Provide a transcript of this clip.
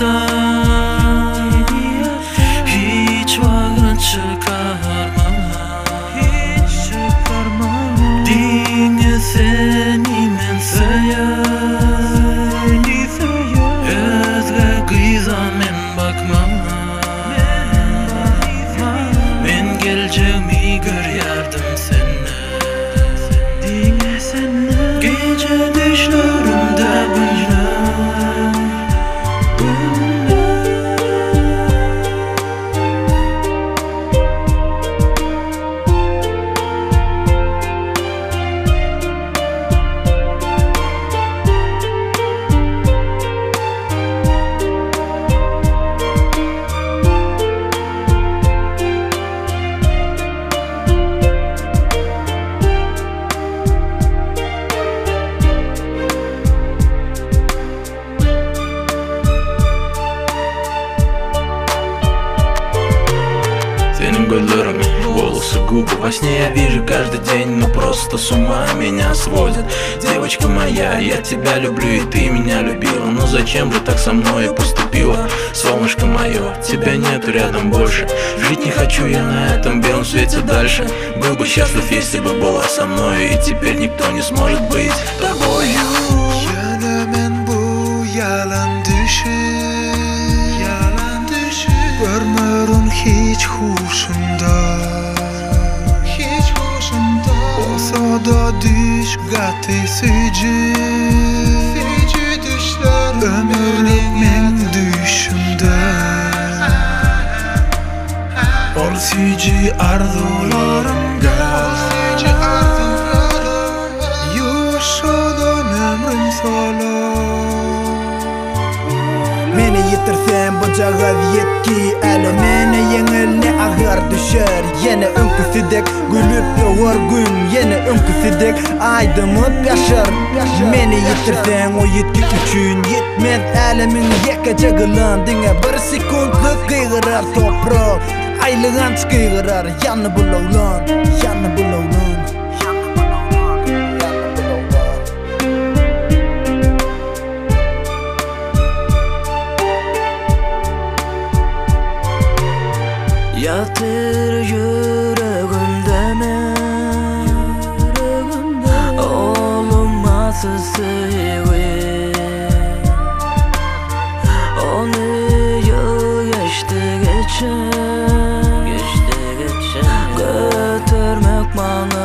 yatan hiç vakit çıkarma. Dine seni men sayar, özge kıyza men bakma. Men geleceğimi gör yardım senne. Gece düşlerimde günler. Gözлерами, волосы, губы. Во сне я вижу каждый день, но просто с ума меня сводит. Девочка моя, я тебя люблю, и ты меня любила. Но зачем же так со мной поступила? Солнышко мое, тебя нету рядом больше. Жить не хочу я на этом белом свете дальше. Был бы счастлив, если бы была со мной, и теперь никто не сможет быть тобою. Görmürüm hiç huşumda, olsa da düş gati sücü ömürlük men düşümde. Ol sücü arzularımga yuvuşadan ömrüm sala. Meni yitirsen bunca gaziyetki, ele meni yengilne ahır düşer. Yine önküsidek gülüp doğar gün, yine önküsidek aydınlık yaşar. Meni yitirsen o yetki üçün yetmez elimin yekece gılan. Dine bir sekundluk kıyırar toprağı, aylığın çıkıyırar yanı bulağlan, yanı bulağlan. Yatır yüreğimde men, olmazı sevgi. Onu yıl geçti geçen, götürmek bana